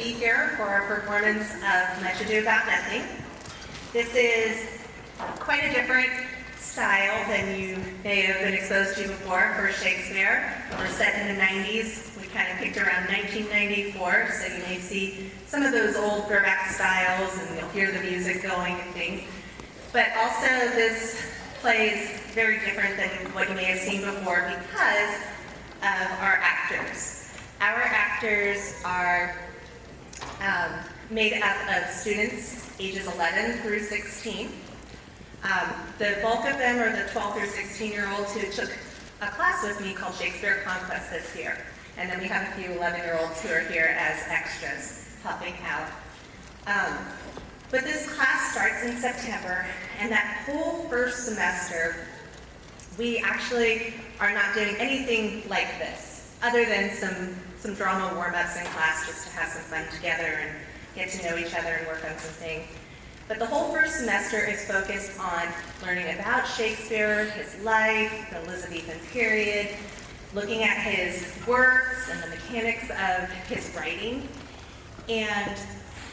be here for our performance of Much Ado About Nothing. This is quite a different style than you may have been exposed to before for Shakespeare. We're set in the 90s. We kind of picked around 1994, so you may see some of those old throwback styles and you'll hear the music going and things. But also this play is very different than what you may have seen before because of our actors. Our actors are made up of students ages 11 through 16. The bulk of them are the 12 through 16-year-olds who took a class with me called Shakespeare Conquest this year. And then we have a few 11-year-olds who are here as extras helping out. But this class starts in September, and that whole first semester, we actually are not doing anything like this, other than some drama warm-ups in class just to have some fun together and get to know each other and work on some things. But the whole first semester is focused on learning about Shakespeare, his life, the Elizabethan period, looking at his works and the mechanics of his writing. And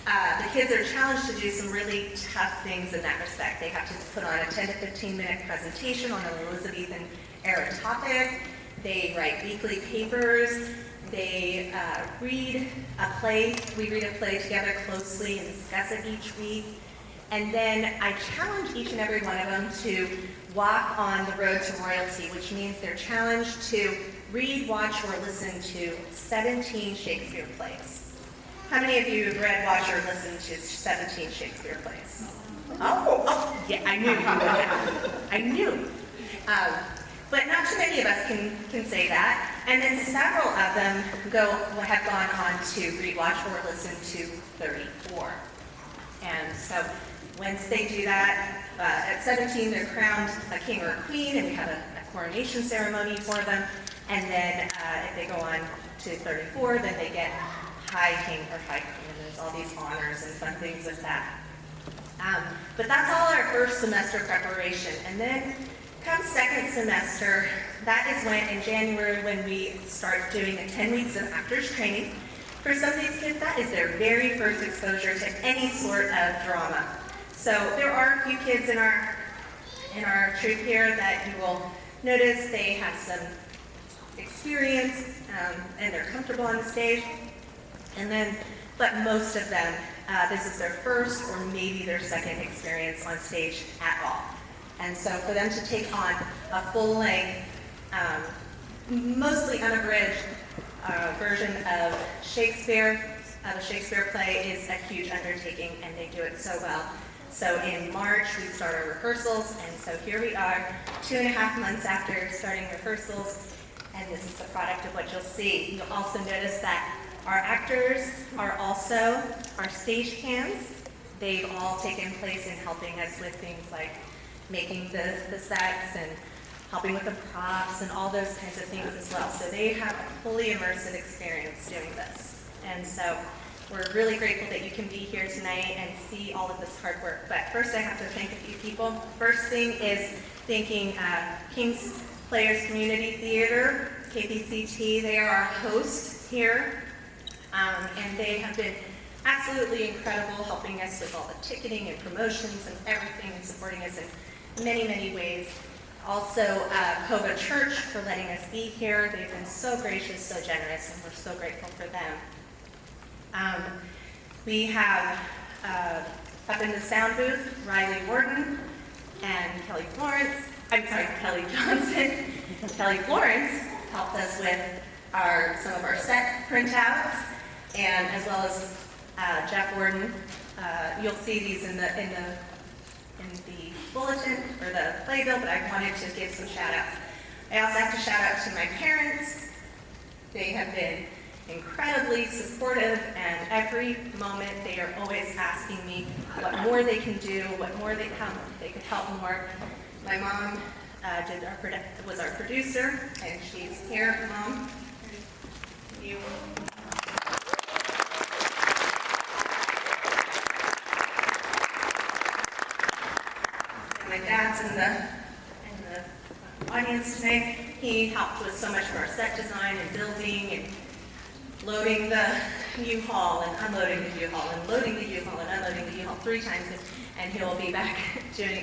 the kids are challenged to do some really tough things in that respect. They have to put on a 10 to 15-minute presentation on an Elizabethan era topic. They write weekly papers. They read a play. We read a play together closely and discuss it each week. And then I challenge each and every one of them to walk on the road to royalty, which means they're challenged to read, watch, or listen to 17 Shakespeare plays. How many of you have read, watched, or listened to 17 Shakespeare plays? Oh, yeah, I knew you would. I knew. But not too many of us can say that. And then several of them have gone on to read, watch, or listen to 34. And so once they do that, at 17 they're crowned a king or a queen, and we have a coronation ceremony for them. And then if they go on to 34, then they get high king or high queen, and there's all these honors and fun things with that. But that's all our first semester preparation. And then come second semester, that is when, in January, when we start doing the 10 weeks of actors training. For some of these kids, that is their very first exposure to any sort of drama. So there are a few kids in our troupe here that you will notice they have some experience and they're comfortable on the stage. But most of them, this is their first or maybe their second experience on stage at all. And so for them to take on a full-length, mostly unabridged version of Shakespeare, a Shakespeare play, is a huge undertaking, and they do it so well. So in March, we start our rehearsals, and so here we are, 2.5 months after starting rehearsals, and this is the product of what you'll see. You'll also notice that our actors are also our stagehands. They've all taken place in helping us with things like making the sets and helping with the props and all those kinds of things as well. So they have a fully immersive experience doing this. And so we're really grateful that you can be here tonight and see all of this hard work. But first I have to thank a few people. First thing is thanking King's Players Community Theater, KPCT. They are our host here. And they have been absolutely incredible, helping us with all the ticketing and promotions and everything, and supporting us in many, many ways. Also, Cova Church for letting us be here. They've been so gracious, so generous, and we're so grateful for them. We have, up in the sound booth, Riley Wharton and Kelly Johnson. Kelly Florence helped us with some of our set printouts, and as well as Jeff Warden. You'll see these in the bulletin or the playbill, but I wanted to give some shout outs. I also have to shout out to my parents. They have been incredibly supportive, and every moment they are always asking me what more they can do, what more they could help more. My mom was our producer, and she's here. Mom, you. My dad's in the audience today. He helped with so much of our set design and building and loading the U-Haul and unloading the U-Haul and loading the U-Haul and unloading the U-Haul 3 times, and he'll be back doing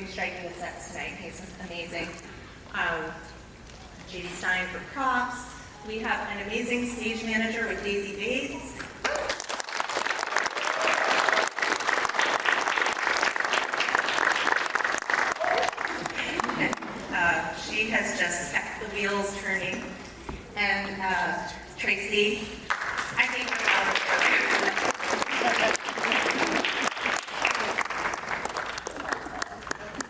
striking the sets tonight. He's amazing. Judy Stein for props. We have an amazing stage manager with Daisy Bates. She has just kept the wheels turning. And Tracy, I think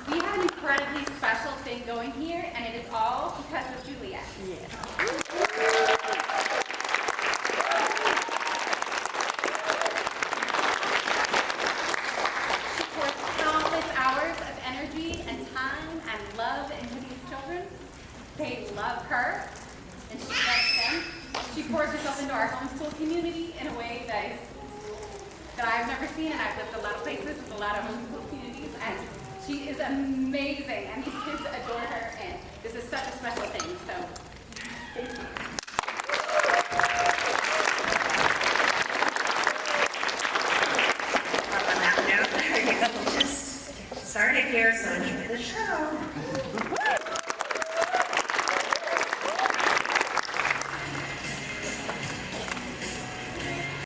we have an incredibly special thing going here, and it is all because of Juliet. She pours countless hours of energy and time and love into these children. They love her, and she loves them. She pours herself into our homeschool community in a way that I've never seen, and I've lived a lot of places with a lot of homeschool communities, and she is amazing, and these kids adore her, and this is such a special thing, so thank you. On that note, I guess we'll just start it here, so enjoy the show.